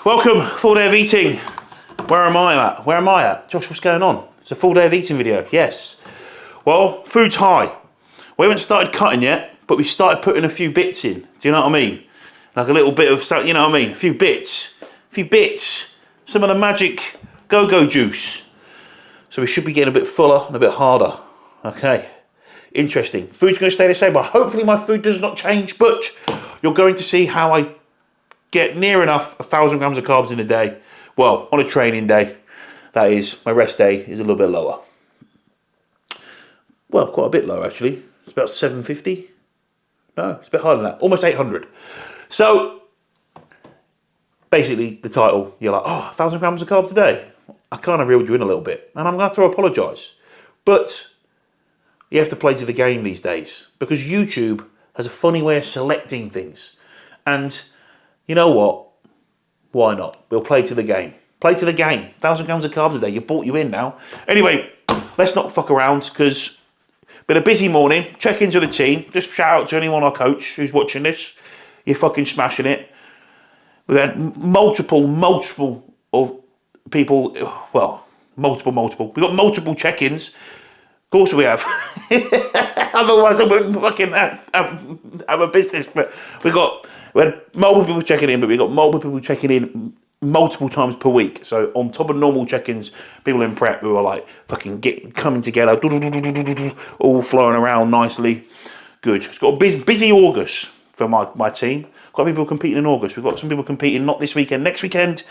Welcome, full day of eating. Where am I at? Where am I at? Josh, what's going on? It's a full day of eating video, yes. Well, food's high. We haven't started cutting yet, but we started putting a few bits in. Do you know what I mean? Like a little bit of, you know what I mean? A few bits. Some of the magic go-go juice. So we should be getting a bit fuller and a bit harder. Okay. Interesting. Food's going to stay the same, but hopefully my food does not change, but you're going to see how I get near enough 1,000 grams of carbs in a day. Well, on a training day, that is, my rest day is a little bit lower. Well, quite a bit lower actually. It's about 750. No, it's a bit higher than that. Almost 800. So, basically, the title, you're like, oh, 1,000 grams of carbs a day. I kind of reeled you in a little bit, and I'm going to have to apologise. But you have to play to the game these days, because YouTube has a funny way of selecting things. And you know what? Why not? We'll play to the game. Play to the game. 1,000 grams of carbs a day. You bought you in now. Anyway, let's not fuck around, because been a busy morning. Check-ins with the team. Just shout out to anyone, our coach, who's watching this. You're fucking smashing it. We've had multiple of people. Well, multiple. We've got multiple check-ins. Of course we have. Otherwise I wouldn't fucking have a business. But we had multiple people checking in, but we got multiple people checking in multiple times per week. So on top of normal check-ins, people in prep who are like fucking coming together, all flowing around nicely. Good. It's got a busy August for my team. Quite a few people competing in August. We've got some people competing not this weekend, next weekend.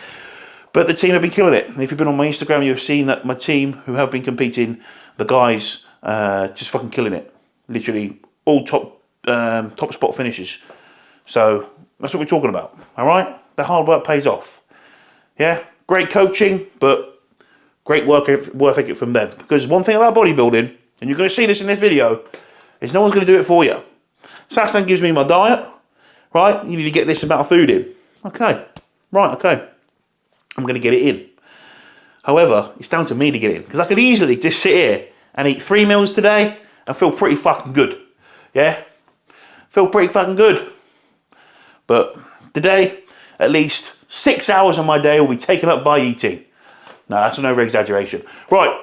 But the team have been killing it. And if you've been on my Instagram, you've seen that my team who have been competing, the guys, just fucking killing it. Literally all top spot finishes. So that's what we're talking about. All right? The hard work pays off. Yeah? Great coaching, but great work ethic from them. Because one thing about bodybuilding, and you're going to see this in this video, is no one's going to do it for you. Sastan gives me my diet. Right? You need to get this amount of food in. Okay. Right, okay. I'm going to get it in. However, it's down to me to get it in. Because I could easily just sit here and eat 3 meals today and feel pretty fucking good. Yeah? Feel pretty fucking good. But today, at least 6 hours of my day will be taken up by eating. No, that's an over-exaggeration. Right.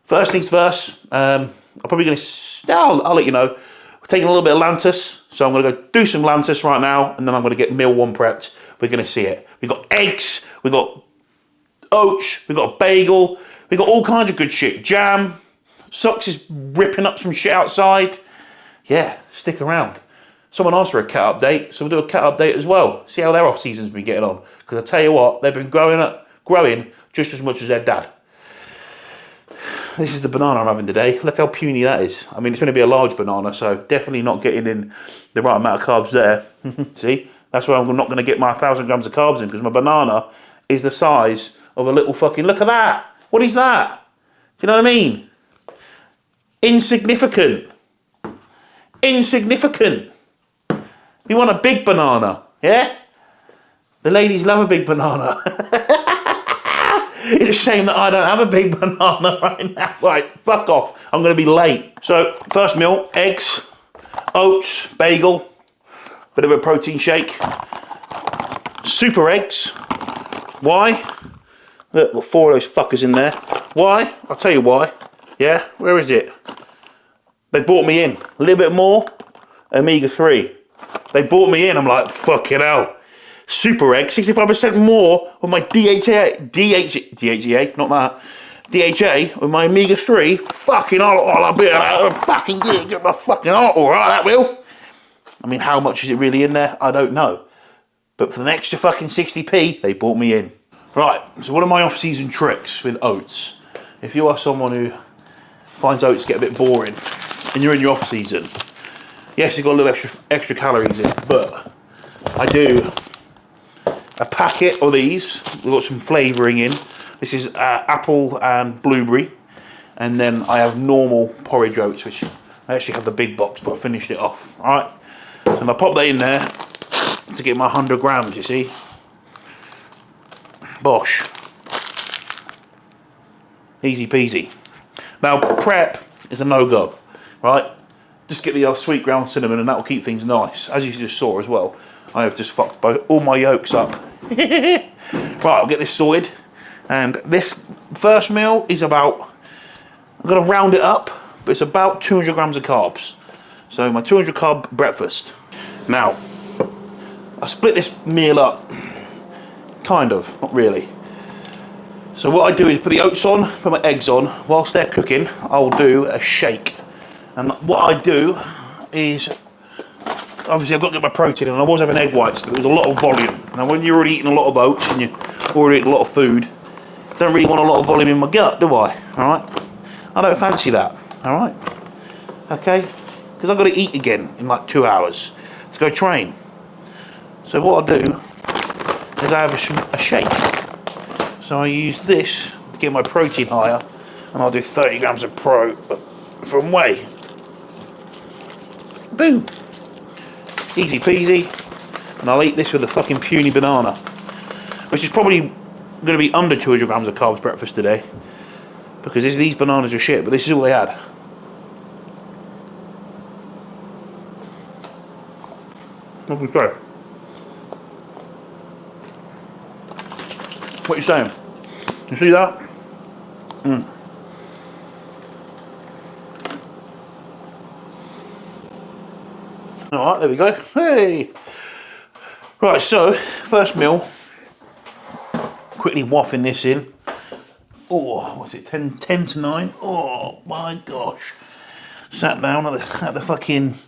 First things first. I'm probably going to... I'll let you know. We're taking a little bit of Lantus. So I'm going to go do some Lantus right now. And then I'm going to get meal 1 prepped. We're going to see it. We've got eggs. We've got oats. We've got a bagel. We've got all kinds of good shit. Jam. Socks is ripping up some shit outside. Yeah, stick around. Someone asked for a cat update, so we'll do a cat update as well. See how their off-season's been getting on. Because I tell you what, they've been growing just as much as their dad. This is the banana I'm having today. Look how puny that is. I mean, it's going to be a large banana, so definitely not getting in the right amount of carbs there. See? That's why I'm not going to get my 1,000 grams of carbs in, because my banana is the size of a little fucking... Look at that! What is that? Do you know what I mean? Insignificant. You want a big banana, yeah? The ladies love a big banana. It's a shame that I don't have a big banana right now. Right, fuck off. I'm going to be late. So, first meal, eggs, oats, bagel, bit of a protein shake, super eggs. Why? Look, got 4 of those fuckers in there. Why? I'll tell you why. Yeah, where is it? They bought me in. A little bit more, omega-3. They bought me in. I'm like, fucking hell. Super egg, 65% more of my DHA, not that. DHA with my omega-3. Fucking all a bit. Fucking get my fucking heart all right, that will. I mean, how much is it really in there? I don't know. But for an extra fucking 60p, they bought me in. Right, so what are my off-season tricks with oats? If you are someone who finds oats get a bit boring and you're in your off-season, yes, you've got a little extra calories in, but I do a packet of these. We've got some flavouring in. This is apple and blueberry. And then I have normal porridge oats, which I actually have the big box, but I finished it off. All right, and I pop that in there to get my 100 grams, you see. Bosh. Easy peasy. Now, prep is a no-go, right? Just get the sweet ground cinnamon and that'll keep things nice. As you just saw as well, I have just fucked all my yolks up. Right, I'll get this sorted. And this first meal is about, I'm going to round it up, but it's about 200 grams of carbs. So my 200 carb breakfast. Now, I split this meal up, kind of, not really. So what I do is put the oats on, put my eggs on. Whilst they're cooking, I'll do a shake. And what I do is, obviously I've got to get my protein, and I was having egg whites, but it was a lot of volume. Now when you're already eating a lot of oats and you're already eating a lot of food, I don't really want a lot of volume in my gut, do I? Alright? I don't fancy that. Alright? Okay? Because I've got to eat again in like 2 hours to go train. So what I do is I have a shake. So I use this to get my protein higher, and I'll do 30 grams of from whey. Boom. Easy peasy. And I'll eat this with a fucking puny banana, which is probably going to be under 200 grams of carbs breakfast today, because these bananas are shit, but this is all they had. What do you say? What are you saying? You see that? Alright, there we go. Hey! Right, so, first meal. Quickly waffing this in. Oh, what's it, 10 to 9? Oh, my gosh. Sat down at the fucking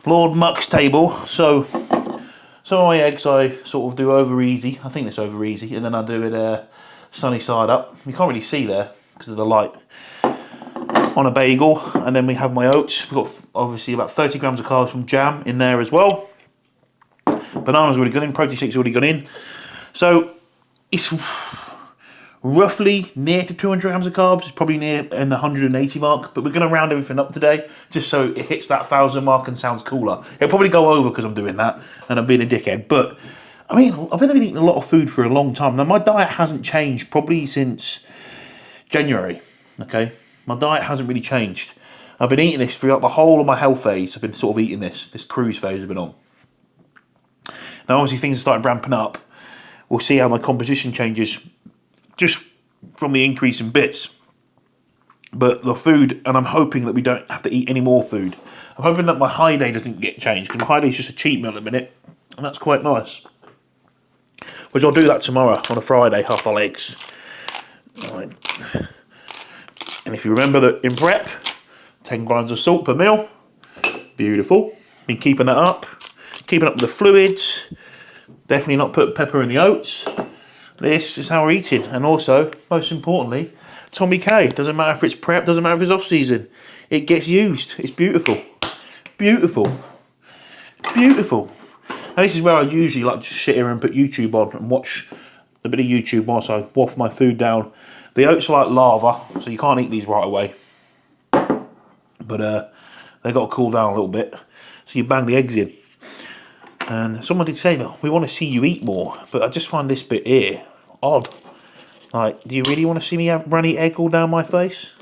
Lord Muck's table. So, some of my eggs I sort of do over easy. I think it's over easy. And then I do it sunny side up. You can't really see there because of the light. On a bagel. And then we have my oats. We've got obviously about 30 grams of carbs from jam in there as well. Banana's already gone in. Protein shake's already gone in. So it's roughly near to 200 grams of carbs. It's probably near in the 180 mark. But we're going to round everything up today just so it hits that 1,000 mark and sounds cooler. It'll probably go over because I'm doing that and I'm being a dickhead. But I mean, I've been eating a lot of food for a long time. Now my diet hasn't changed probably since January. Okay, my diet hasn't really changed. I've been eating this throughout the whole of my health phase. I've been sort of eating this cruise phase I've been on. Now obviously things have started ramping up. We'll see how my composition changes just from the increase in bits. But the food, and I'm hoping that we don't have to eat any more food. I'm hoping that my high day doesn't get changed, because my high day is just a cheat meal at the minute, and that's quite nice. Which I'll do that tomorrow on a Friday, half our legs. Right. And if you remember that in prep, 10 grams of salt per meal. Beautiful. Been keeping that up. Keeping up the fluids. Definitely not put pepper in the oats. This is how we're eating. And also, most importantly, Tommy K. Doesn't matter if it's prep, doesn't matter if it's off season. It gets used. It's beautiful. Beautiful. Beautiful. And this is where I usually like to sit here and put YouTube on and watch a bit of YouTube whilst I waft my food down. The oats are like lava, so you can't eat these right away. But they got to cool down a little bit. So you bang the eggs in. And someone did say, look, we want to see you eat more. But I just find this bit here odd. Like, do you really want to see me have runny egg all down my face?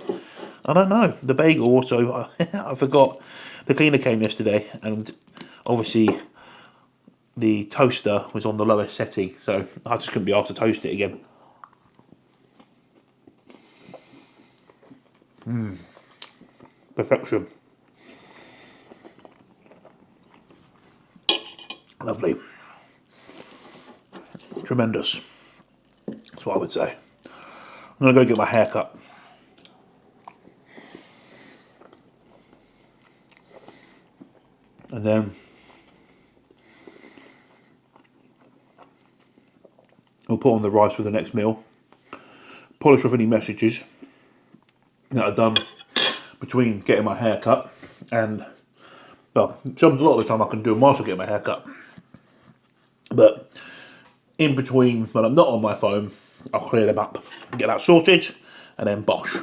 I don't know. The bagel also, I forgot. The cleaner came yesterday, and obviously the toaster was on the lowest setting, so I just couldn't be asked to toast it again. Perfection. Lovely. Tremendous. That's what I would say. I'm going to go get my hair cut. And then I'll put on the rice for the next meal. Polish off any messages that I've done between getting my hair cut and, well, a lot of the time I can do them whilst I get my hair cut. But in between, when I'm not on my phone, I'll clear them up, get that sorted, and then bosh.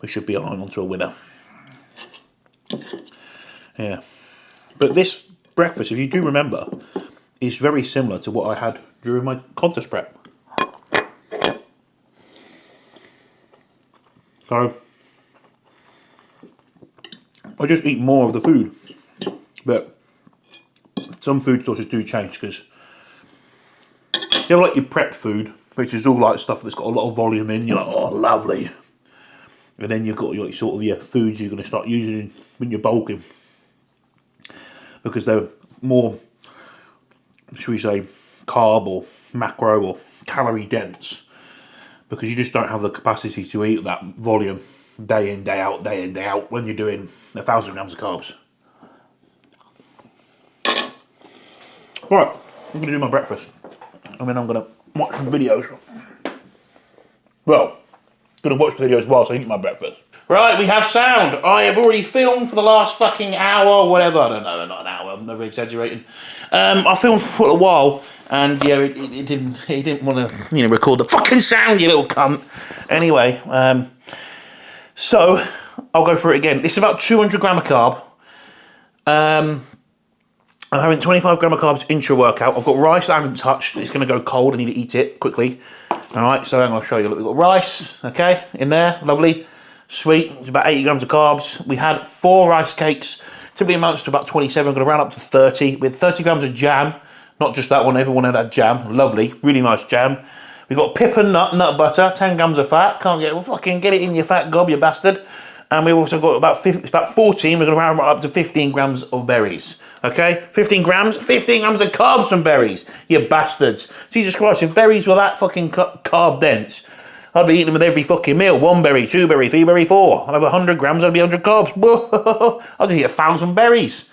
We should be on to a winner. Yeah. But this breakfast, if you do remember, is very similar to what I had during my contest prep. So I just eat more of the food. But some food sources do change, because You have like your prep food, which is all like stuff that's got a lot of volume in. You're like, oh, lovely. And then you've got your sort of your foods you're going to start using when you're bulking, because they're more, should we say, carb or macro or calorie dense, because you just don't have the capacity to eat that volume day in, day out, when you're doing 1,000 grams of carbs. Right, I'm going to do my breakfast, and then I'm going to watch some videos. Well, going to watch videos whilst I eat my breakfast. Right, we have sound. I have already filmed for the last fucking hour or whatever. I don't know, not an hour, I'm never exaggerating. I filmed for a while, and yeah, he didn't want to, record the fucking sound, you little cunt. Anyway, so I'll go through it again. It's about 200 gram of carb. I'm having 25 gram of carbs intra-workout. I've got rice I haven't touched. It's going to go cold. I need to eat it quickly. All right, so I'm going to show you. Look, we've got rice, okay, in there. Lovely. Sweet. It's about 80 grams of carbs. We had 4 rice cakes. Typically amounts to about 27. I'm going to round up to 30 with 30 grams of jam. Not just that one. Everyone had that jam. Lovely. Really nice jam. We've got pip and nut butter. 10 grams of fat. Can't get, well, fucking get it in your fat gob, you bastard. And we've also got about 14. We're going to round up to 15 grams of berries. Okay, 15 grams of carbs from berries, you bastards. Jesus Christ, if berries were that fucking carb dense, I'd be eating them with every fucking meal. 1 berry, 2 berry, 3 berry, 4. I'd have 100 grams, I'd be 100 carbs. Whoa, I'd eat 1,000 berries.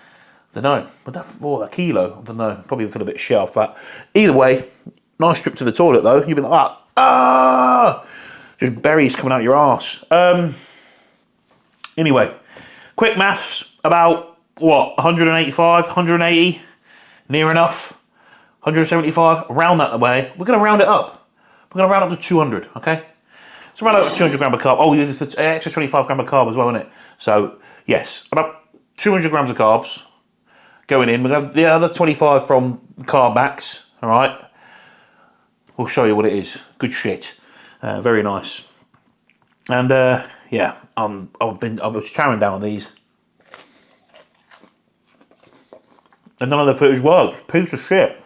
I don't know, but that kilo, I don't know, probably feel a bit shit off that. Either way, nice trip to the toilet though. You'd be like, just berries coming out your arse. Anyway, quick maths, about what, 185, 180, near enough, 175, round that way. We're going to round it up. We're going to round up to 200, okay? So round up to 200 gram of carb. Oh, there's an extra 25 gram of carb as well, isn't it? So, yes, about 200 grams of carbs going in. We're going to have the other 25 from Carb Max, all right? We'll show you what it is. Good shit. Very nice. And, yeah, I was chowing down on these. And none of the footage worked. Piece of shit.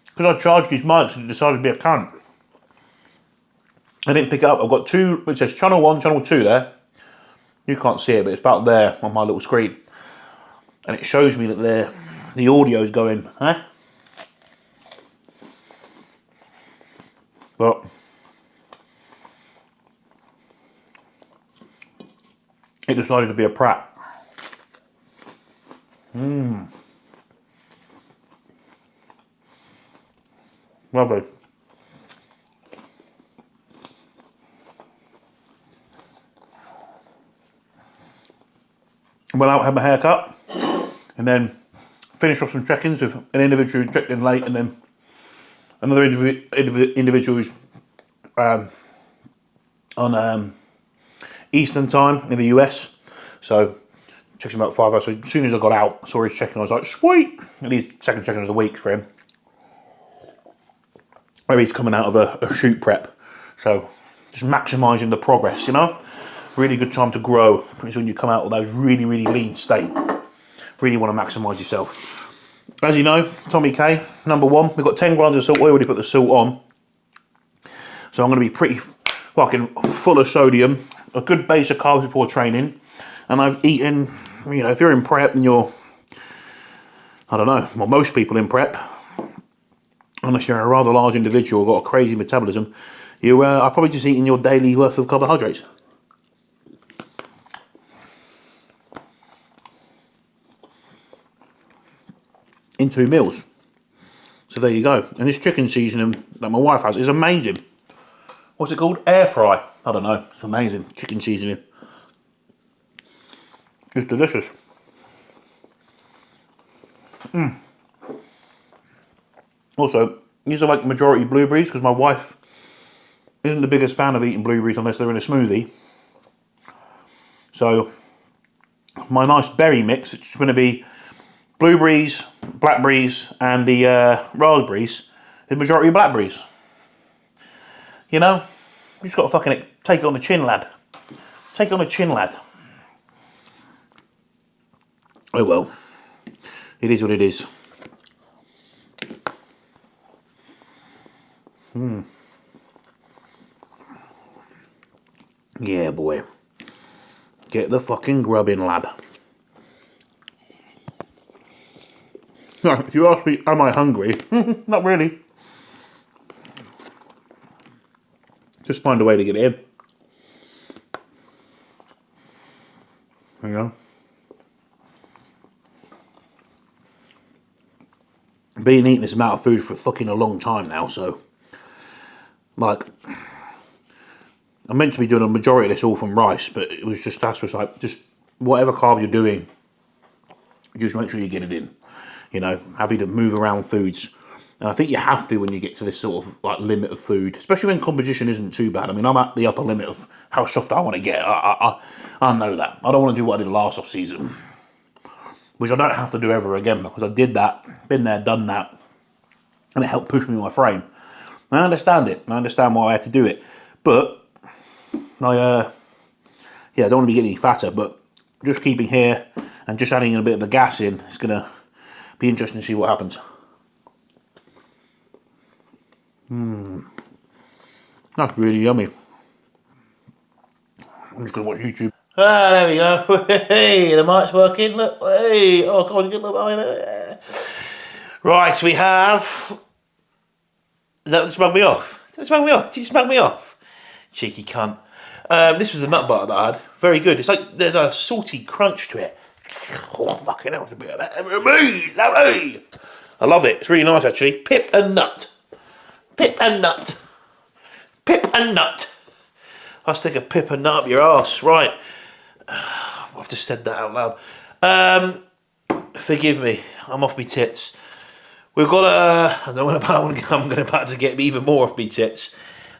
Because I charged these mics and decided to be a cunt. I didn't pick it up. I've got 2, it says channel 1, channel 2 there. You can't see it, but it's about there on my little screen. And it shows me that the audio's going, huh? But it decided to be a prat. Lovely. Went out, had my hair cut, and then finished off some check-ins with an individual who checked in late, and then another individual who's on Eastern time in the US. So checked him about 5 hours. So as soon as I got out, saw his check-in, I was like, sweet! And he's second check-in of the week for him. Maybe he's coming out of a shoot prep. So just maximising the progress, Really good time to grow is when you come out of those really, really lean state. Really want to maximise yourself. As you know, Tommy K, number 1. We've got 10 grams of salt. I already put the salt on. So I'm going to be pretty fucking full of sodium. A good base of carbs before training. And I've eaten, if you're in prep and you're, I don't know, well, most people in prep, unless you're a rather large individual, got a crazy metabolism, you are probably just eating your daily worth of carbohydrates. In 2 meals. So there you go. And this chicken seasoning that my wife has is amazing. What's it called? Air fry. I don't know. It's amazing. Chicken seasoning. It's delicious. Also, these are like majority blueberries because my wife isn't the biggest fan of eating blueberries unless they're in a smoothie. So my nice berry mix, it's going to be blueberries, blackberries, and the raspberries. The majority blackberries. You just got to fucking take it on the chin, lad. Take it on the chin, lad. Oh well, it is what it is. Yeah, boy. Get the fucking grub in, lad. No, if you ask me, am I hungry? Not really. Just find a way to get it in. There you go. Been eating this amount of food for fucking a long time now, so like I'm meant to be doing a majority of this all from rice, but it was just like just whatever carb you're doing, just make sure you get it in. You know, happy to move around foods. And I think you have to when you get to this sort of like limit of food, especially when competition isn't too bad. I mean, I'm at the upper limit of how soft I want to get. I know that. I don't want to do what I did last off season, which I don't have to do ever again because I did that, been there, done that, and it helped push me in my frame. I understand it. I understand why I had to do it, but I don't want to be getting any fatter. But just keeping here and just adding a bit of the gas in, it's gonna be interesting to see what happens. That's really yummy. I'm just going to watch YouTube. Ah, there we go. Hey, the mic's working. Look, hey. Oh, come on, get the right, we have... That smug me off. Did you smug me off? Cheeky cunt. This was the nut butter that I had. Very good. It's like there's a salty crunch to it. Oh, fucking hell, it's a bit of that. Lovely. I love it. It's really nice, actually. Pip and nut. Pip and nut. Pip and nut. I'll stick a pip and nut up your arse. Right. I've just said that out loud. Forgive me. I'm off me tits. We've got I'm about to get even more off me tits.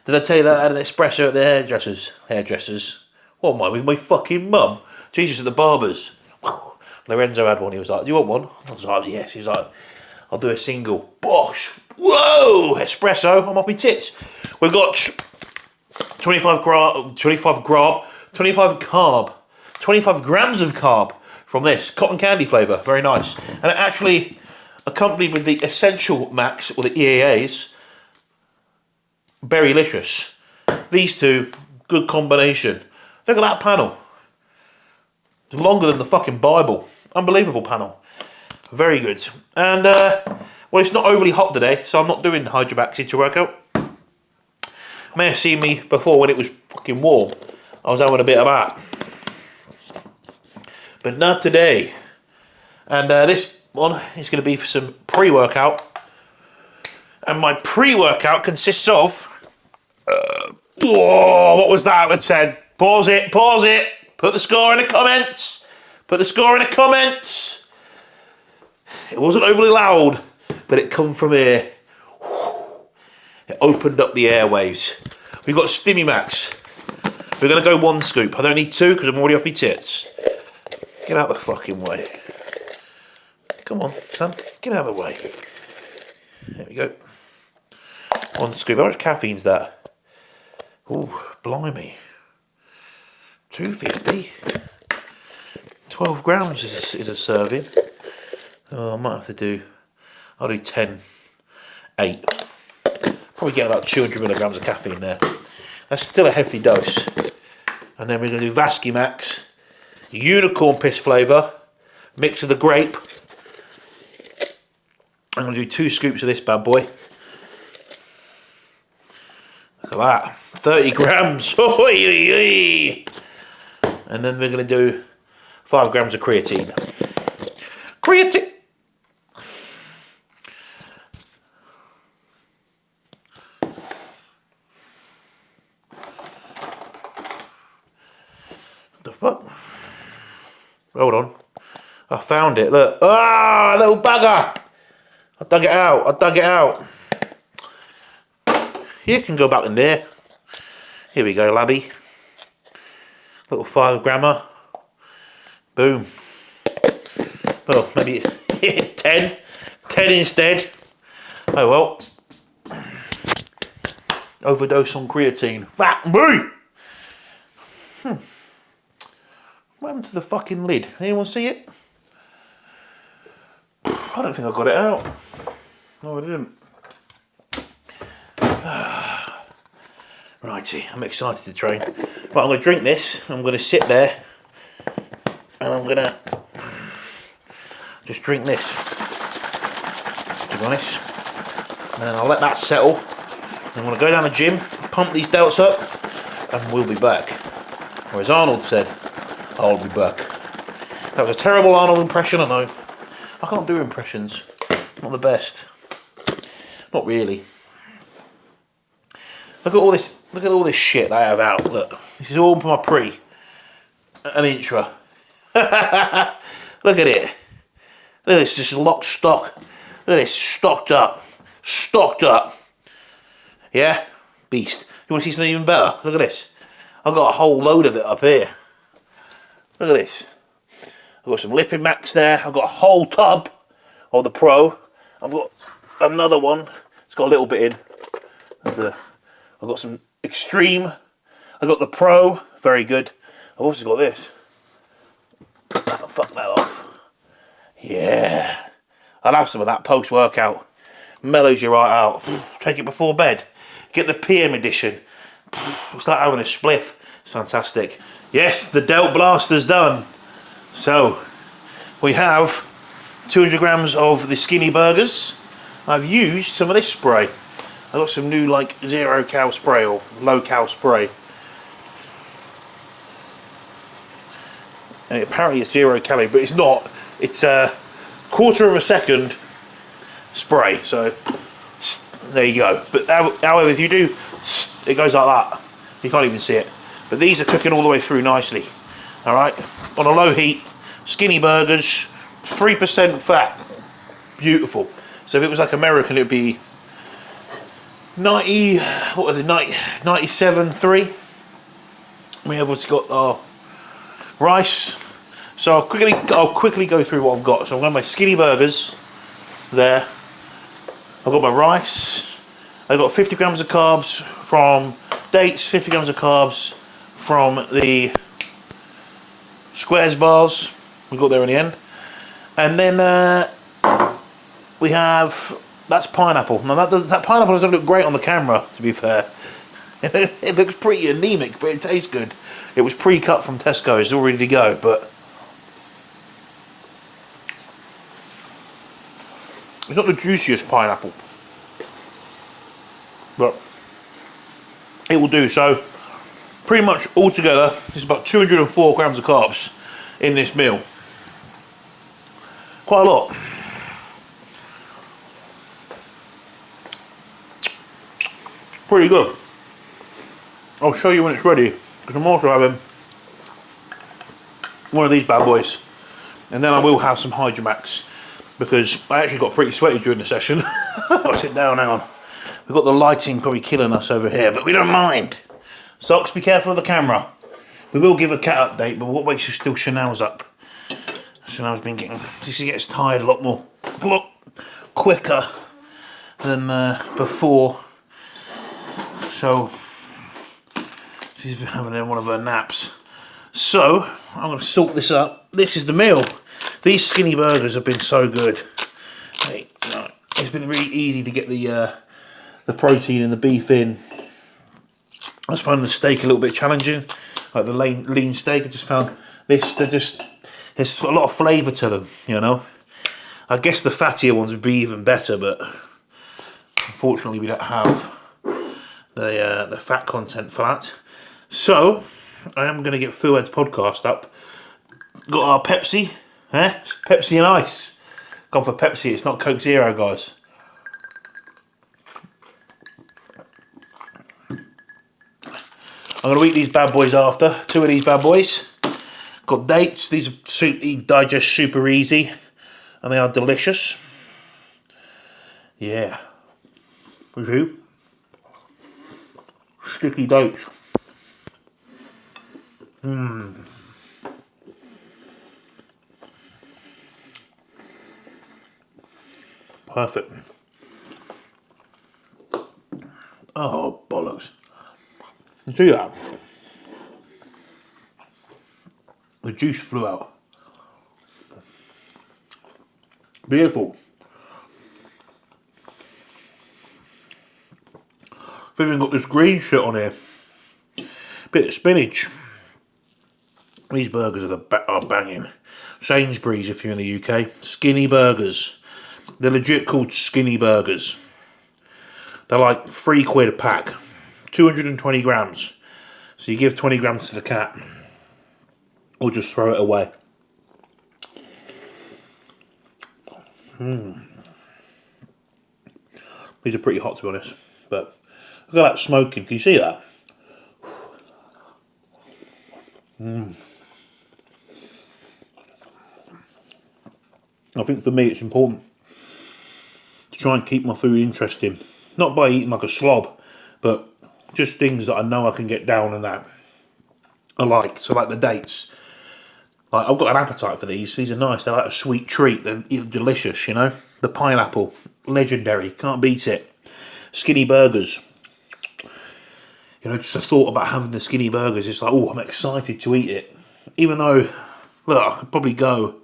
Did I tell you that I had an espresso at the hairdressers? What am I, with my fucking mum? Jesus, at the barbers. Lorenzo had one. He was like, do you want one? I was like, yes. He was like, I'll do a single. Bosh. Whoa! Espresso. I'm off me tits. We've got 25 grams of carb from this cotton candy flavour. Very nice. And it actually accompanied with the Essential Max or the EAAs. Berrylicious. These two, good combination. Look at that panel. It's longer than the fucking Bible. Unbelievable panel. Very good. And well, it's not overly hot today, so I'm not doing Hydrobax to workout. You may have seen me before when it was fucking warm. I was having a bit of that. But not today. And this one is going to be for some pre-workout. And my pre-workout consists of... what was that I said? Pause it. Put the score in the comments. It wasn't overly loud, but it come from here. It opened up the airwaves. We've got Stimmy Max. We're going to go 1 scoop. I don't need 2 because I'm already off my tits. Get out of the fucking way. Come on, son. Get out of the way. There we go. 1 scoop. How much caffeine's that? Ooh, blimey. 250. 12 grams is a serving. Oh, I might have to do... I'll do 10. 8. Probably get about 200 milligrams of caffeine there. That's still a hefty dose. And then we're going to do Vasky Max. Unicorn piss flavour. Mix of the grape. I'm going to do 2 scoops of this bad boy. Look at that. 30 grams. And then we're going to do 5 grams of creatine. The fuck? Hold on. I found it. Look. Ah, little bugger. I dug it out. You can go back in there. Here we go, laddie. Little 5 grammer. Boom. Well, maybe 10. 10 instead. Oh well. Overdose on creatine. Fuck me! What happened to the fucking lid? Anyone see it? I don't think I got it out. No, I didn't. Righty, I'm excited to train. Right, I'm going to drink this. I'm going to sit there and I'm going to just drink this, to be honest. And then I'll let that settle. I'm going to go down the gym, pump these delts up, and we'll be back. Or as Arnold said, I'll be back. That was a terrible Arnold impression, I know. I can't do impressions. Not the best. Not really. Look at all this shit that I have out. Look, this is all for my an intro. Look at it. Look at this, just lock stock. Look at this, stocked up. Yeah? Beast. You want to see something even better? Look at this. I've got a whole load of it up here. Look at this. I've got some Lippin Max there. I've got a whole tub of the Pro. I've got another one. It's got a little bit in. I've got some Extreme. I've got the Pro. Very good. I've also got this. I'll fuck that off. Yeah. I'll have some of that post-workout. Mellows you right out. Take it before bed. Get the PM edition. It's like having a spliff. It's fantastic. Yes, the Delt Blaster's done. So, we have 200 grams of the Skinny Burgers. I've used some of this spray. I've got some new like 0 cal spray or low cal spray. And apparently it's 0 calorie, but it's not. It's a quarter of a second spray. So, there you go. But however, if you do, it goes like that. You can't even see it. But these are cooking all the way through nicely. All right, on a low heat, Skinny Burgers, 3% fat, beautiful. So if it was like American, it would be 90, what are they, 97.3. We have obviously got our rice. So I'll quickly go through what I've got. So I've got my Skinny Burgers there. I've got my rice. I've got 50 grams of carbs from dates, 50 grams of carbs from the Squares bars. We got there in the end. And then we have, that's pineapple. Now that pineapple doesn't look great on the camera, to be fair. It looks pretty anemic, but it tastes good. It was pre-cut from Tesco, it's all ready to go, but it's not the juiciest pineapple. But it will do. So pretty much altogether, it's about 204 grams of carbs in this meal. Quite a lot. Pretty good. I'll show you when it's ready, because I'm also having one of these bad boys. And then I will have some Hydromax, because I actually got pretty sweaty during the session. I'll sit down now. We've got the lighting probably killing us over here, but we don't mind. Socks, be careful of the camera. We will give a cat update, but what makes you still Chanel's up? Chanel's been getting, she gets tired a lot quicker than before. So, she's been having one of her naps. So, I'm going to salt this up. This is the meal. These Skinny Burgers have been so good. It's been really easy to get the protein and the beef in. I just found the steak a little bit challenging, like the lean steak. I just found this, there's a lot of flavour to them, you know. I guess the fattier ones would be even better, but unfortunately we don't have the fat content for that. So, I am going to get Fuad's podcast up. Got our Pepsi, Pepsi and ice. Gone for Pepsi, it's not Coke Zero, guys. I'm going to eat these bad boys after. 2 of these bad boys. Got dates. These are digest super easy. And they are delicious. Yeah. Woohoo. Sticky dates. Mmm. Perfect. Oh, bollocks. You see that? The juice flew out. Beautiful. I've even got this green shit on here. Bit of spinach. These burgers are banging. Sainsbury's if you're in the UK. Skinny burgers. They're legit called skinny burgers. They're like £3 a pack. 220 grams. So you give 20 grams to the cat. Or just throw it away. These are pretty hot to be honest. But look at that smoking. Can you see that? I think for me it's important to try and keep my food interesting. Not by eating like a slob, but just things that I know I can get down and that I like. So like the dates. Like I've got an appetite for these. These are nice. They're like a sweet treat. They're delicious, you know. The pineapple, legendary. Can't beat it. Skinny burgers. You know, just the thought about having the skinny burgers, it's like, oh, I'm excited to eat it. Even though, look, I could probably go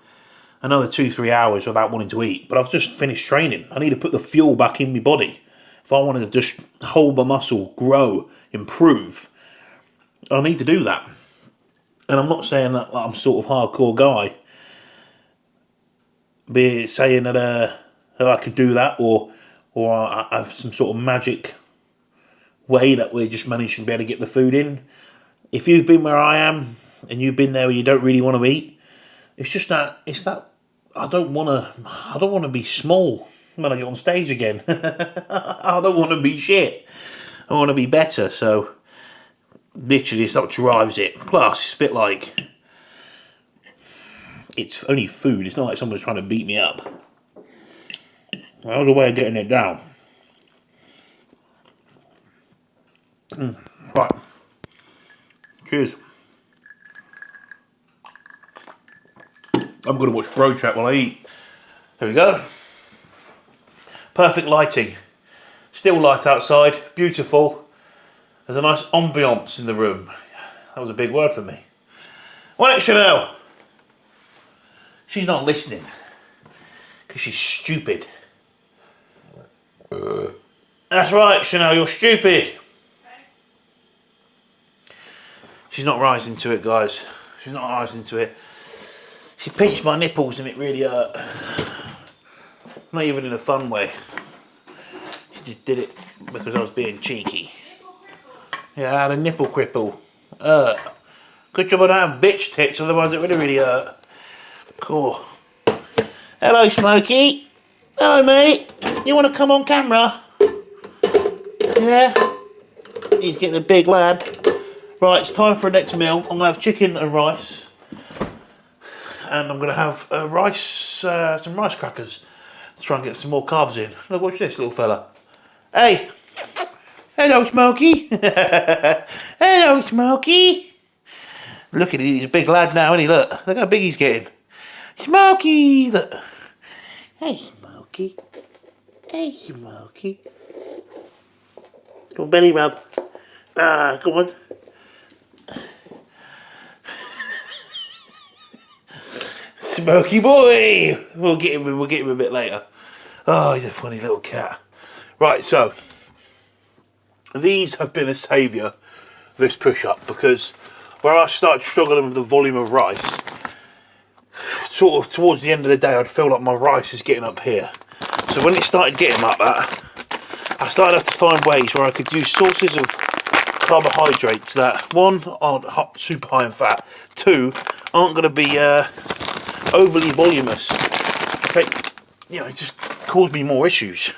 another 2-3 hours without wanting to eat. But I've just finished training. I need to put the fuel back in my body. If I want to just hold my muscle, grow, improve, I need to do that. And I'm not saying that I'm sort of hardcore guy. Be it saying that I could do that or I have some sort of magic way that we just managed to be able to get the food in. If you've been where I am and you've been there where you don't really want to eat, it's that I don't want to be small when I get on stage again. I don't want to be shit. I want to be better. So literally, it's what drives it. Plus, it's a bit like it's only food. It's not like someone's trying to beat me up. That was a way of getting it down. Right. Cheers. I'm going to watch Bro Chat while I eat. There we go. Perfect lighting. Still light outside. Beautiful. There's a nice ambiance in the room. That was a big word for me. What, Chanel? She's not listening. Because she's stupid. That's right, Chanel, you're stupid. She's not rising to it, guys. She's not rising to it. She pinched my nipples and it really hurt. Not even in a fun way. She just did it because I was being cheeky. Yeah, I had a nipple cripple. Good job I don't have bitch tits, otherwise it would have really hurt. Cool. Hello, Smokey. Hello, mate. You want to come on camera? Yeah? He's getting a big lad. Right, it's time for a next meal. I'm going to have chicken and rice. And I'm going to have some rice crackers to try and get some more carbs in. Look, watch this little fella. Hey! Hello, Smokey! Hello, Smokey! Look at him, he's a big lad now, isn't he? Look how big he's getting. Smokey! Look. Hey, Smokey. Hey, Smokey. Come on, belly rub. Come on. Smokey boy! We'll get him a bit later. Oh, he's a funny little cat. Right, so these have been a saviour, this push-up, because where I started struggling with the volume of rice, sort of towards the end of the day, I'd feel like my rice is getting up here. So when it started getting like that, I started to find ways where I could use sources of carbohydrates that, one, aren't super high in fat, two, aren't going to be overly voluminous. You know, it just caused me more issues.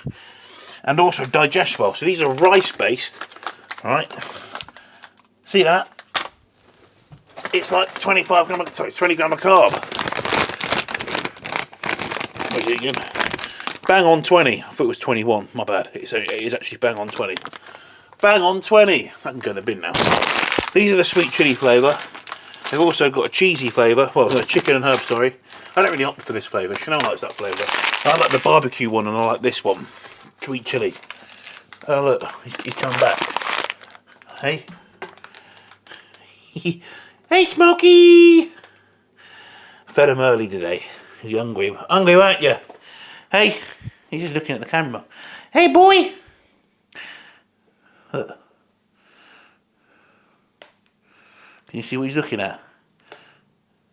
And also digest well. So these are rice-based, right? See that? It's like 20 gram of carb. Where's it again? Bang on 20. I thought it was 21. My bad. It is actually bang on 20. Bang on 20. I can go in the bin now. These are the sweet chilli flavour. They've also got a cheesy flavour. Well, the chicken and herb, sorry. I don't really opt for this flavour. Chanel likes that flavour. I like the barbecue one and I like this one. Sweet chilli. Oh look, he's come back. Hey. Hey, Smokey! Fed him early today. He's hungry. Hungry, weren't you? Hey. He's just looking at the camera. Hey, boy! Look. Can you see what he's looking at?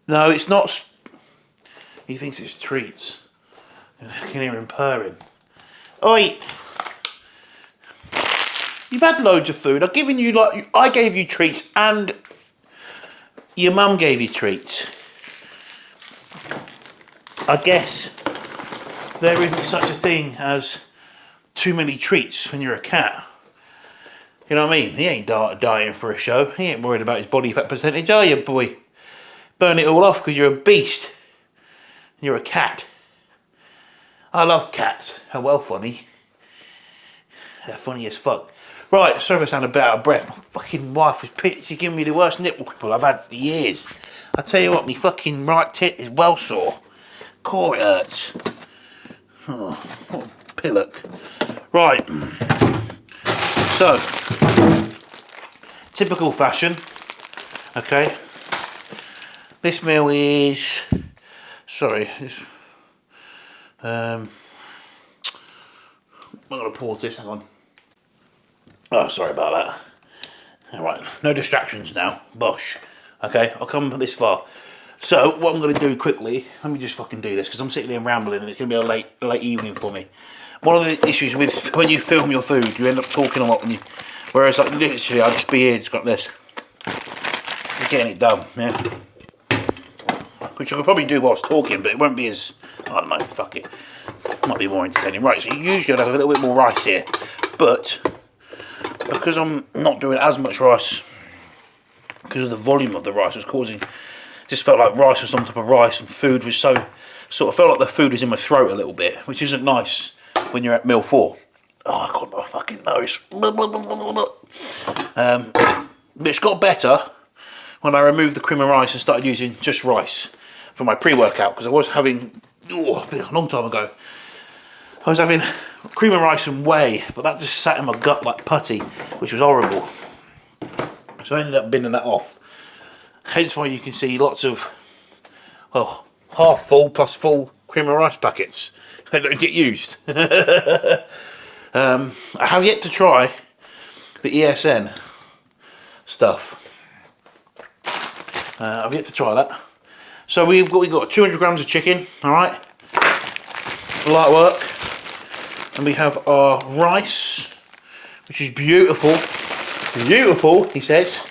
No, it's not. He thinks it's treats. I can hear him purring. Oi! You've had loads of food. I've given you I gave you treats and your mum gave you treats. I guess there isn't such a thing as too many treats when you're a cat. You know what I mean? He ain't dying for a show. He ain't worried about his body fat percentage, are you, boy? Burn it all off because you're a beast. You're a cat. I love cats. How well funny. They're funny as fuck. Right, sorry if I sound a bit out of breath. My fucking wife was pissed. She's giving me the worst nipple cripple I've had for years. I tell you what, my fucking right tit is well sore. Core it hurts. Oh, what a pillock. Right. So, typical fashion. Okay. This meal is... Sorry. I'm going to pause this, hang on. Oh, sorry about that. Alright, no distractions now. Bosh. Okay, I'll come this far. So, what I'm going to do quickly, let me just fucking do this, because I'm sitting here rambling and it's going to be a late evening for me. One of the issues with when you film your food, you end up talking a lot, whereas like literally I'll just be here, just got this. Just getting it done, yeah? Which I could probably do whilst talking, but it won't be as, I don't know, fuck it. Might be more entertaining. Right, so usually I'd have a little bit more rice here, but because I'm not doing as much rice, because of the volume of the rice was causing, just felt like rice was some type of rice, and food was so, sort of felt like the food was in my throat a little bit, which isn't nice when you're at meal 4. Oh, I got my fucking nose. But it's got better when I removed the cream of rice and started using just rice for my pre-workout, because I was having, it's been a long time ago, I was having cream of rice and whey, but that just sat in my gut like putty, which was horrible. So I ended up binning that off. Hence why you can see lots of, well, half full plus full cream of rice packets. They don't get used. I have yet to try the ESN stuff. I've yet to try that. So we got 200 grams of chicken, all right, light work, and we have our rice, which is beautiful, he says,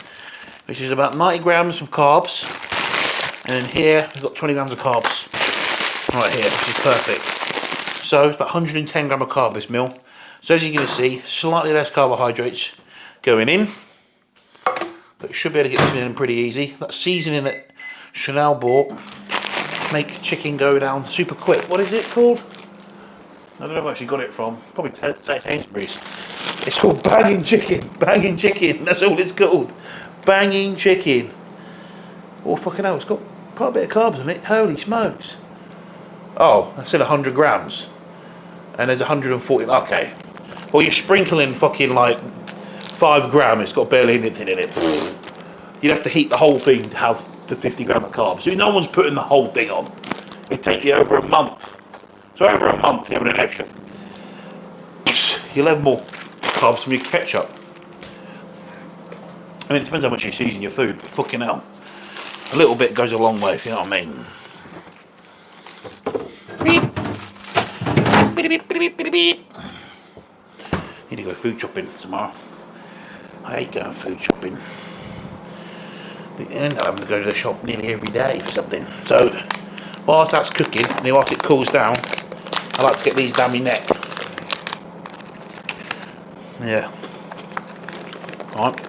which is about 90 grams of carbs, and here we've got 20 grams of carbs, right here, which is perfect. So it's about 110 grams of carb this meal. So as you're going to see, slightly less carbohydrates going in, but you should be able to get this in pretty easy. That seasoning that Chanel bought makes chicken go down super quick. What is it called? I don't know where I actually got it from. Probably Sainsbury's. It's called banging chicken. Banging chicken. That's all it's called. Banging chicken. Oh fucking hell! It's got quite a bit of carbs in it. Holy smokes! Oh, that's in 100 grams, and there's 140. Okay. Well, you're sprinkling fucking like 5 grams. It's got barely anything in it. You'd have to heat the whole thing to have the 50 grams of carbs. So no one's putting the whole thing on. It'd take you over a month. So over a month, you're having an extra. You'll have more carbs from your ketchup. I mean, it depends how much you season your food, but fucking hell. A little bit goes a long way, if you know what I mean. Need to go food shopping tomorrow. I hate going food shopping. But I end up having to go to the shop nearly every day for something. So, whilst that's cooking, and whilst it cools down, I like to get these down my neck. Yeah. Alright.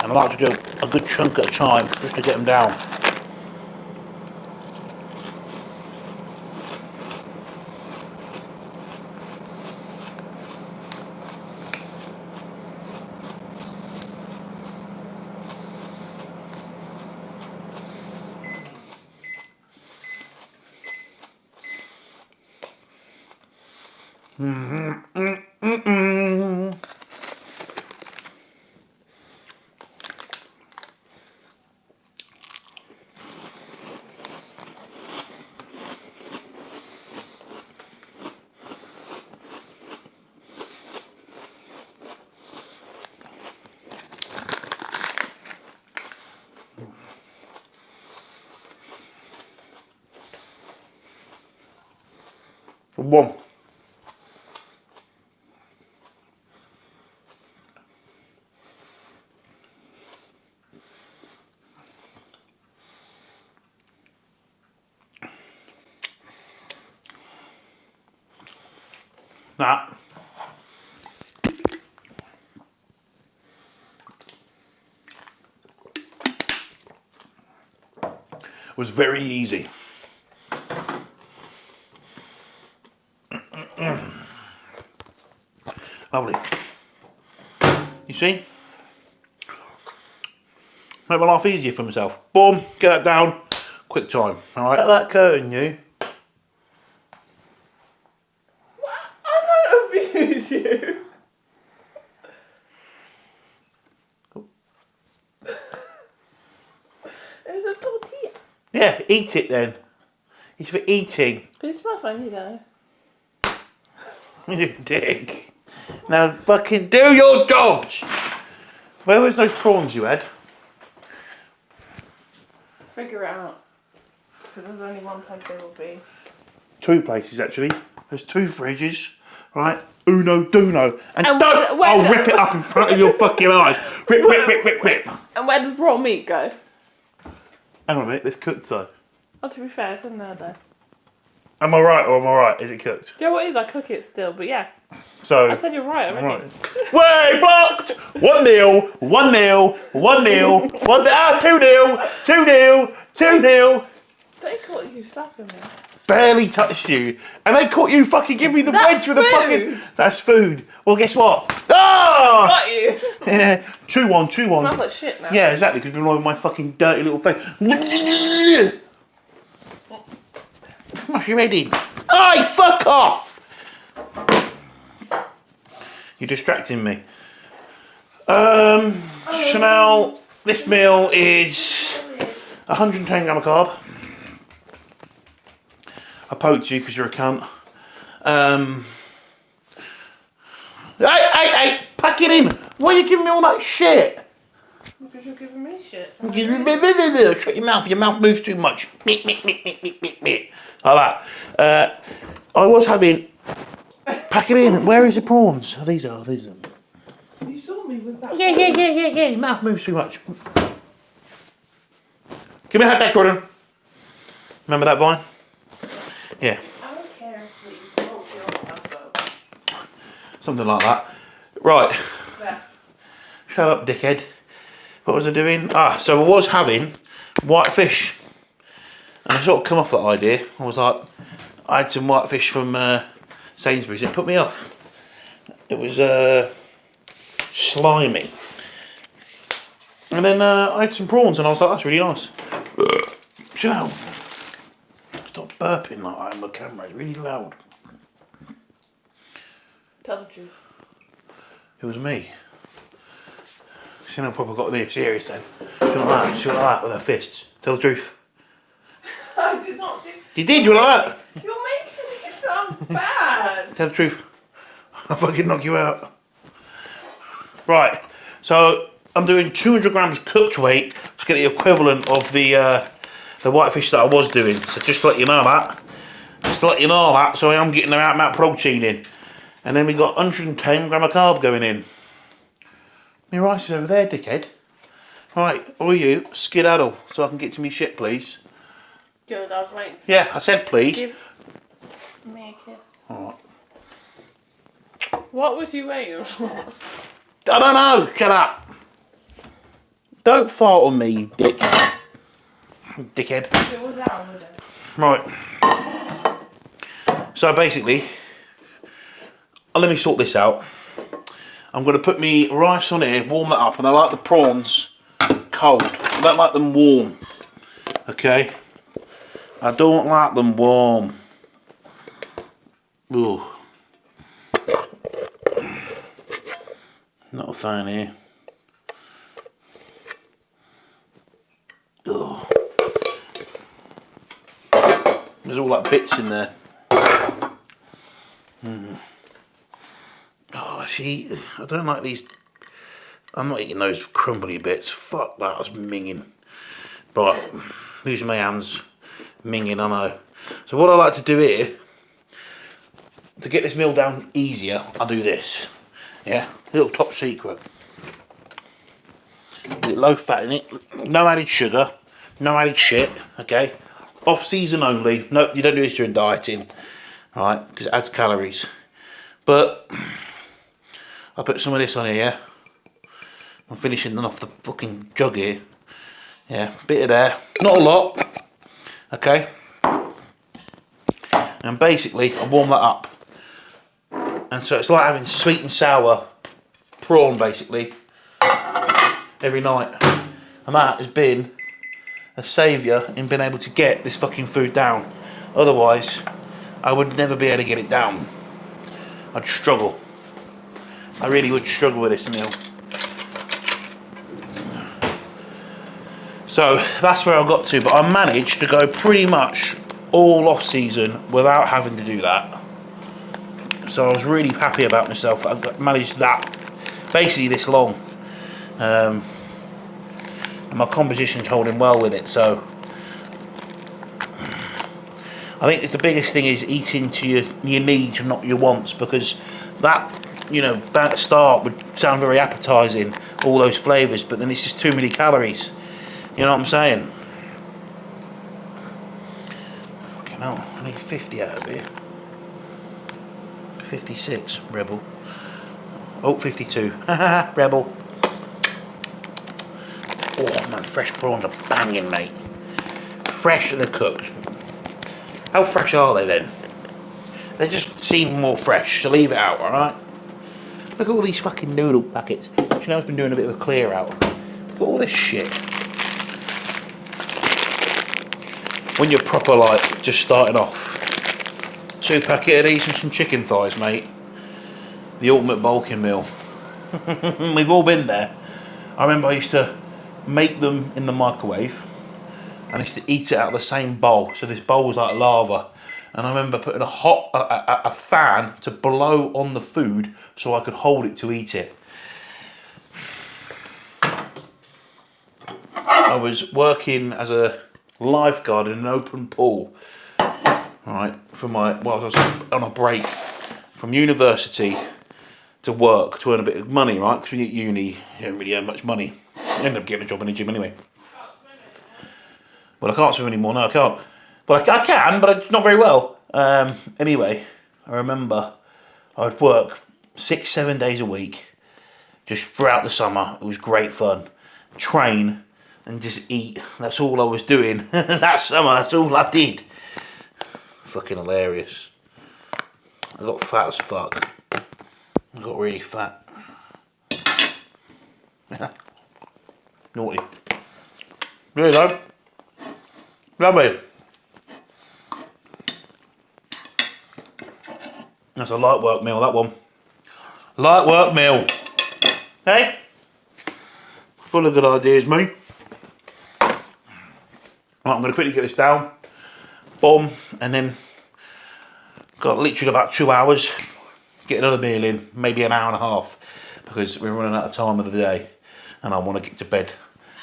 And I like to do a good chunk at a time, just to get them down. One. That. Was very easy. Lovely. You see? Make my life easier for myself. Boom, get that down. Quick time. Alright, that curtain, you. What? I don't abuse you. There's a tortilla. Yeah, eat it then. It's for eating. Can you smell fun? You go. You dick. Now fucking do your jobs. Where was those prawns you had? Figure it out. Because there's only one place they will be. Two places actually. There's two fridges, right? Uno, duno. And don't, I'll rip it up in front of your fucking eyes. Rip, rip, rip, rip, rip. And where does raw meat go? Hang on a minute, it's cooked though. Oh, to be fair, it's in there though. Am I right or am I right? Is it cooked? Do you know what it is? I cook it still, but yeah. So I said you're right already. Way blocked! 1-0, 1-0, 1-0, 1-0, 2-0, 2-0, 2-0. They caught you slapping me. Barely touched you. And they caught you fucking giving me the That's wedge with the fucking... food. That's food. Well, guess what? Ah! Got you. Yeah. Chew on, chew on. Smells like shit now. Yeah, exactly, because you've been with my fucking dirty little face. Smash your head in. Aye, fuck off! You're distracting me. Chanel, this meal is 110 gram of carb. I poked you because you're a cunt. Hey, pack it in. Why are you giving me all that shit? Because you're giving me shit. Shut your mouth moves too much. Meep, meep, meep, meep, meep, meep, meep. Like that. I was having... Pack it in. Where is the prawns? Oh, these are them. You saw me with that. Yeah. Your mouth moves too much. Give me a hat back, Gordon. Remember that vine? Yeah. I don't care if we broke your mouth. Something like that. Right. Yeah. Shut up, dickhead. What was I doing? So I was having white fish. And I sort of come off that idea. I was like, I had some white fish from Sainsbury's. It put me off. It was slimy. And then I had some prawns and I was like, that's really nice. Chanel, stop burping like that on the camera. It's really loud. Tell the truth. It was me. Chanel probably got me serious then. She went like that with her fists. Tell the truth. I did not do. You did, you were like that. You're making me sound bad. Tell the truth. I'll fucking knock you out. Right, so I'm doing 200 grams cooked weight to get the equivalent of the white fish that I was doing. So just to let you know that. So I am getting the right amount of protein in. And then we got 110 gram of carb going in. My rice is over there, dickhead. Right, or you, skedaddle, so I can get to me shit, please. Good, I was waiting. Yeah, I said please. Give me a kiss. Alright. What was you waiting for? I don't know, shut up. Don't fart on me, you dick. Dickhead. It was out with it. Right. So basically, let me sort this out. I'm going to put me rice on here, warm that up, and I like the prawns cold. I don't like them warm. Okay? I don't like them warm. Ooh. Not a fan here. Ugh. There's all that bits in there. Oh, see, I don't like these. I'm not eating those crumbly bits. Fuck that, I was minging. But losing my hands, minging, I know. So what I like to do here, to get this meal down easier, I'll do this. Yeah, little top secret. Low fat in it, no added sugar, no added shit, okay? Off season only. No, you don't do this during dieting, right? Because it adds calories. But I'll put some of this on here, yeah? I'm finishing off the fucking jug here. Yeah, bit of there, not a lot, okay? And basically, I warm that up. And so it's like having sweet and sour prawn, basically, every night. And that has been a saviour in being able to get this fucking food down. Otherwise, I would never be able to get it down. I'd struggle. I really would struggle with this meal. So that's where I got to, but I managed to go pretty much all off season without having to do that. So I was really happy about myself. I managed that basically this long. And my composition's holding well with it, so I think it's the biggest thing is eating to your needs and not your wants, because that, you know, at the start would sound very appetizing, all those flavors, but then it's just too many calories. You know what I'm saying? Okay, no, I need 50 out of here. 56, Rebel. Oh, 52. Rebel. Oh man, fresh prawns are banging, mate. Fresh and they're cooked. How fresh are they then? They just seem more fresh, so leave it out, alright? Look at all these fucking noodle packets. Chanel's been doing a bit of a clear out. Look at all this shit. When you're proper, like, just starting off. 2 packet of these and some chicken thighs, mate. The ultimate bulking meal. We've all been there. I remember I used to make them in the microwave and I used to eat it out of the same bowl. So this bowl was like lava. And I remember putting a fan to blow on the food so I could hold it to eat it. I was working as a lifeguard in an open pool. Right, while I was on a break from university to work to earn a bit of money, right? Because when you're at uni, you don't really earn much money. You end up getting a job in a gym anyway. Well, I can't swim anymore. No, I can't. Well, I can, but it's not very well. Anyway, I remember I'd work 6-7 days a week, just throughout the summer. It was great fun. Train and just eat. That's all I was doing. That summer, that's all I did. Fucking hilarious. I got fat as fuck. I got really fat. Naughty. There you go. Lovely. That's a light work meal, that one. Light work meal. Hey? Full of good ideas, mate. Right, I'm going to quickly get this down. Boom, and then got literally about 2 hours. Get another meal in, maybe an hour and a half, because we're running out of time of the day, and I want to get to bed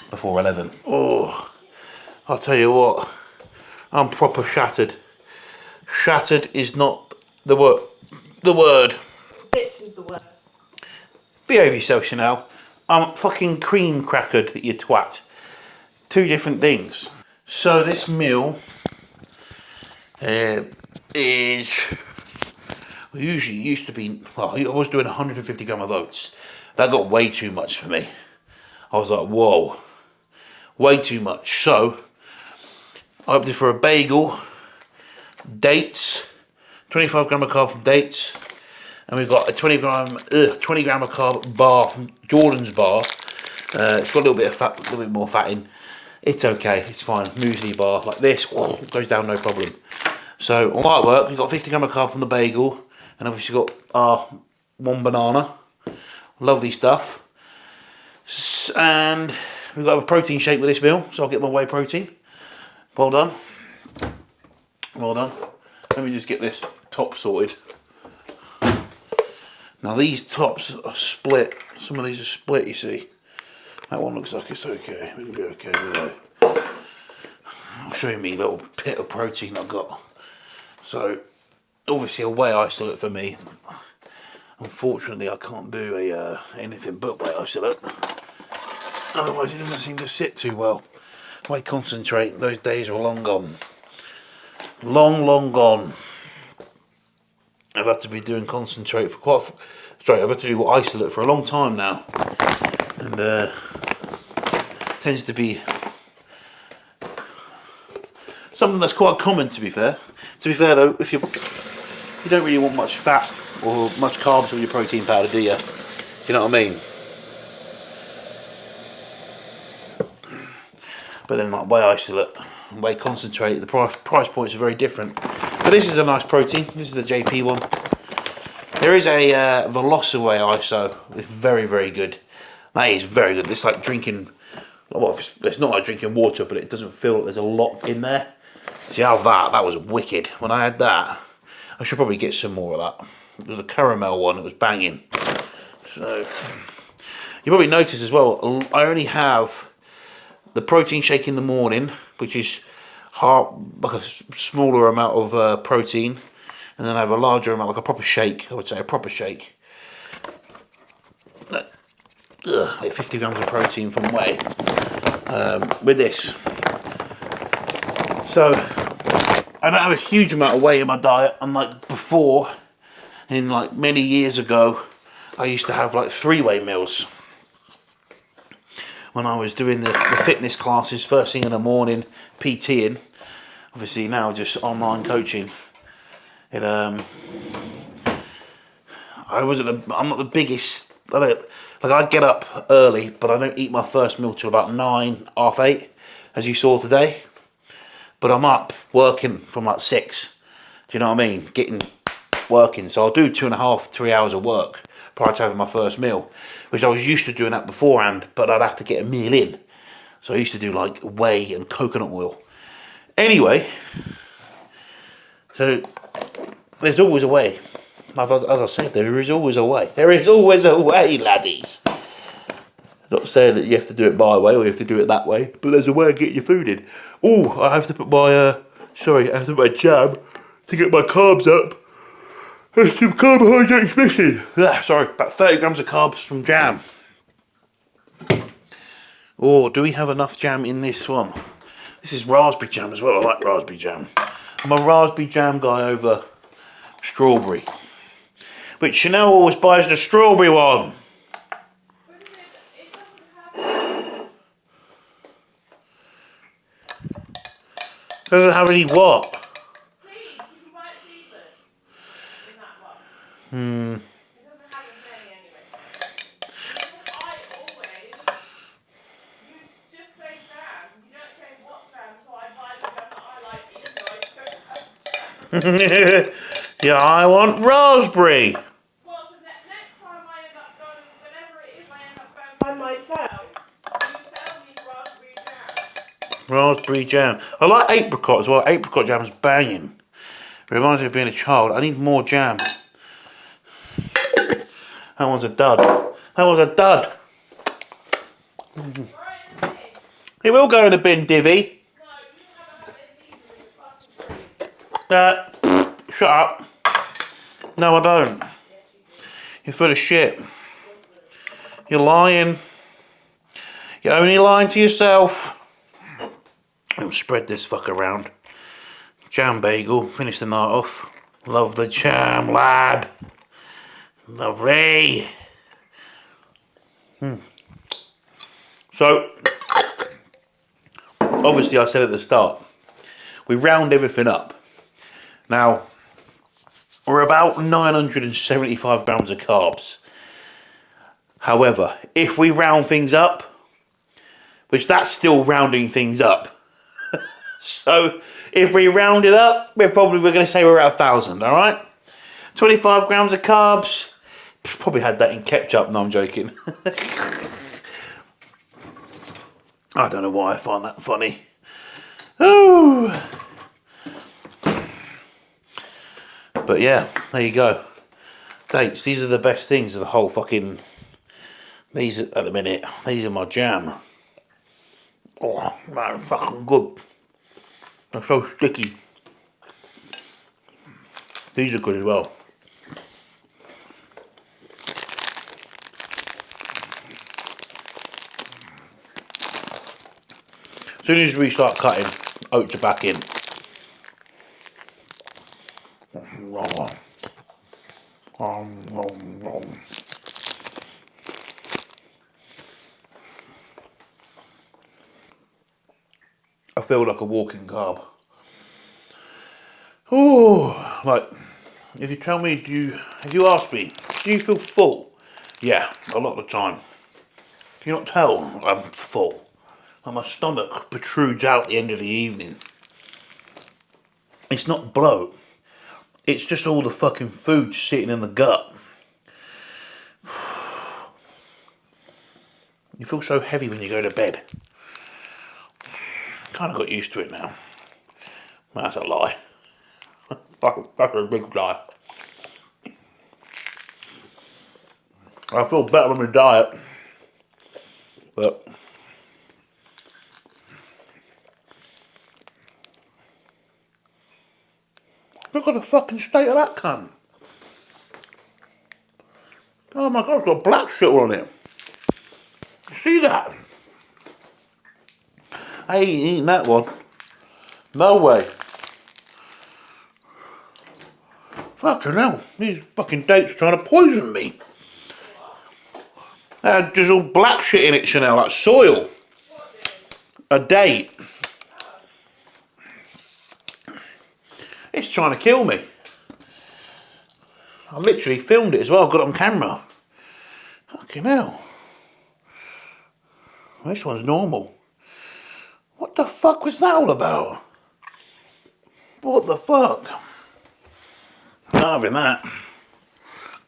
before 11. Oh, I'll tell you what, I'm proper shattered. Shattered is not the word. Bitch is the word. Behave yourself, Chanel. I'm fucking cream crackered, you twat. 2 different things. So this meal is, usually used to be, well, I was doing 150 gram of oats. That got way too much for me. I was like, whoa, way too much. So I opted for a bagel, dates, 25 gram of carb from dates, and we've got a 20 gram of carb bar from Jordan's bar. It's got a little bit of fat, a little bit more fat in. It's okay, it's fine. Muesli bar like this, goes down no problem. So on light work, we've got 50 gram of carb from the bagel, and obviously got our 1 banana. Lovely stuff. And we've got a protein shake with this meal, so I'll get my whey protein. Well done. Well done. Let me just get this top sorted. Now these tops are split. Some of these are split, you see. That one looks like it's okay. We'll be okay with that. I'll show you me little bit of protein I've got. So obviously a whey isolate for me. Unfortunately, I can't do a anything but whey isolate. Otherwise, it doesn't seem to sit too well. Whey concentrate, those days are long gone. Long gone. I've had to be doing concentrate for I've had to do isolate for a long time now, and tends to be something that's quite common. To be fair though, if you don't really want much fat or much carbs with your protein powder, do you? You know what I mean? But then like whey isolate, whey concentrate, the price points are very different. But this is a nice protein. This is the JP one. There is a Velocaway ISO. It's very good. That is very good. It's like drinking. Well, it's not like drinking water, but it doesn't feel like there's a lot in there. See, have that. That was wicked. When I had that, I should probably get some more of that. There was a caramel one. It was banging. So you probably notice as well. I only have the protein shake in the morning, which is like a smaller amount of protein, and then I have a larger amount, like a proper shake. I would say a proper shake. Like 50 grams of protein from whey with this. So I don't have a huge amount of whey in my diet, unlike before. In like many years ago, I used to have like 3 whey meals when I was doing the fitness classes first thing in the morning, PTing. Obviously now just online coaching. I'm not the biggest. I get up early, but I don't eat my first meal till about 9, half 8, as you saw today. But I'm up working from like 6. Do you know what I mean? Working. So I'll do 2.5, 3 hours of work prior to having my first meal, which I was used to doing that beforehand, but I'd have to get a meal in. So I used to do like whey and coconut oil. Anyway, so there's always a way. As I said, there is always a way. There is always a way, laddies. I'm not saying that you have to do it my way or you have to do it that way, but there's a way of getting your food in. Oh, I have to put my I have to put my jam to get my carbs up. There's some carbohydrates missing. Sorry, about 30 grams of carbs from jam. Oh, do we have enough jam in this one? This is raspberry jam as well. I like raspberry jam. I'm a raspberry jam guy over strawberry. But Chanel always buys the strawberry one. Doesn't have any what? Seeds. You can buy it seedless in that one. It doesn't have as many anyway. I always, you just say jam. You don't say what jam, so I buy the jam that I like, even though I don't have jam. Yeah, I want raspberry. Well, so next time I end up going, whenever it is I end up going by myself, you tell me raspberry jam. Raspberry jam. I like apricot as well. Apricot jam is banging. It reminds me of being a child. I need more jam. That one's a dud. That was a dud. It will go in the bin, divvy. No, you haven't had it either in the fucking tree. Shut up. No, I don't. You're full of shit. You're lying. You're only lying to yourself. I'll spread this fuck around. Jam bagel. Finish the night off. Love the jam, lad. Lovely. So, obviously I said at the start, we round everything up. Now, we're about 975 grams of carbs. However, if we round things up, which that's still rounding things up. So, if we round it up, we're going to say we're at 1,000, all right? 25 grams of carbs. Probably had that in ketchup. No, I'm joking. I don't know why I find that funny. Ooh. But yeah, there you go. Dates. These are the best things of the whole fucking. These at the minute. These are my jam. Oh man, fucking good. They're so sticky. These are good as well. As soon as we start cutting, oats are back in. I feel like a walking carb. Oh, like if you tell me, if you ask me, do you feel full? Yeah, a lot of the time. Can you not tell I'm full? And my stomach protrudes out the end of the evening. It's not bloat. It's just all the fucking food sitting in the gut. You feel so heavy when you go to bed. Kind of got used to it now. That's a lie. That's a big lie. I feel better on my diet, but look at the fucking state of that cunt. Oh my god, it's got black shit on it. See that? I ain't eating that one. No way. Fucking hell, these fucking dates are trying to poison me. There's all black shit in it, Chanel, like soil. A date. It's trying to kill me. I literally filmed it as well, got it on camera. Fucking hell. This one's normal. What the fuck was that all about? What the fuck? Not having that.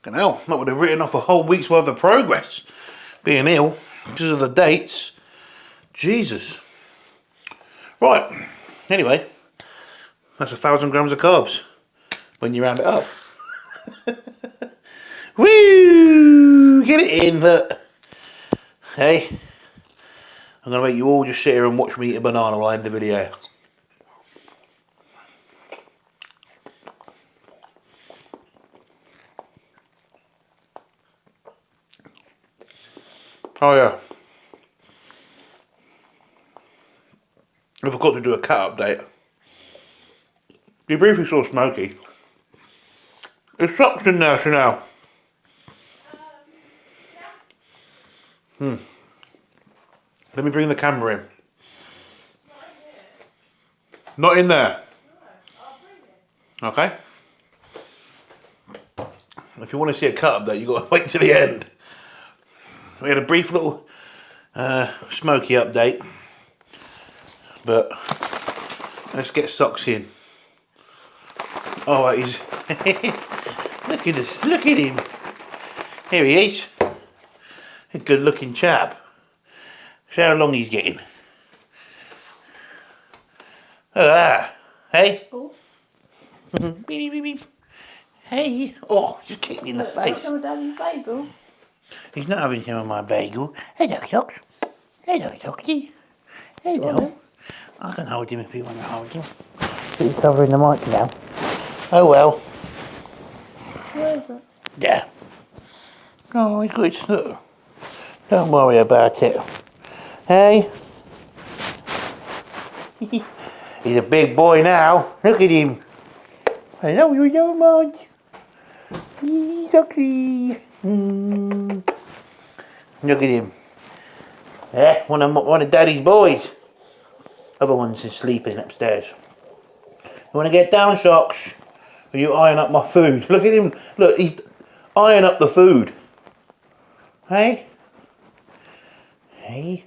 Fucking hell, that would have written off a whole week's worth of progress. Being ill because of the dates. Jesus. Right, anyway, that's 1,000 grams of carbs when you round it up. Woo! Get it in, look. Hey, I'm going to make you all just sit here and watch me eat a banana while I end the video. Oh yeah. I forgot to do a cat update. You briefly saw Smokey. There's socks in there, Chanel. Let me bring the camera in. Not in there. Okay. If you want to see a cut update, you got to wait to the end. We had a brief little Smokey update, but let's get socks in. Oh, he's look at this! Look at him. Here he is. A good-looking chap. See how long he's getting. Look at that. Hey. Oh. Beep, beep, beep, beep. Hey. Oh, you kicked me in the face. Some of Daddy's bagel. He's not having some of my bagel. Hello, Socks. Hello, Socksy. Hello. I can hold him if you want to hold him. He's covering the mic now. Oh well. Where is it? Yeah. Oh, he's good. Look. Don't worry about it. Hey. He's a big boy now. Look at him. Hello, you young man. Socksy. Look at him. Yeah, one of Daddy's boys. Other one's is sleeping upstairs. You want to get down, Socks? Or you eyeing up my food? Look at him. Look, he's eyeing up the food. Hey? Hey?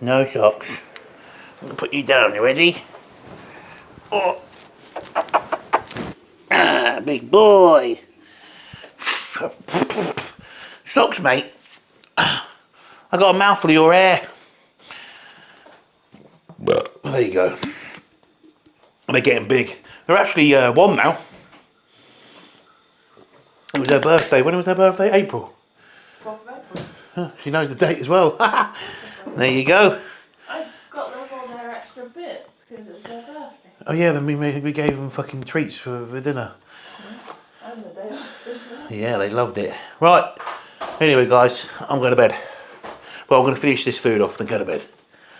No, Socks. I'm going to put you down. You ready? Oh. Ah, big boy. Socks, mate. I got a mouthful of your hair. But there you go. And they're getting big. They're actually one now. It was her birthday. When was her birthday? April. 4th of April. Oh, she knows the date as well. There you go. I got them all their extra bits because it's their birthday. Oh yeah, then we gave them fucking treats for dinner. And the day off. Yeah, they loved it. Right. Anyway, guys, I'm going to bed. Well, I'm going to finish this food off and go to bed.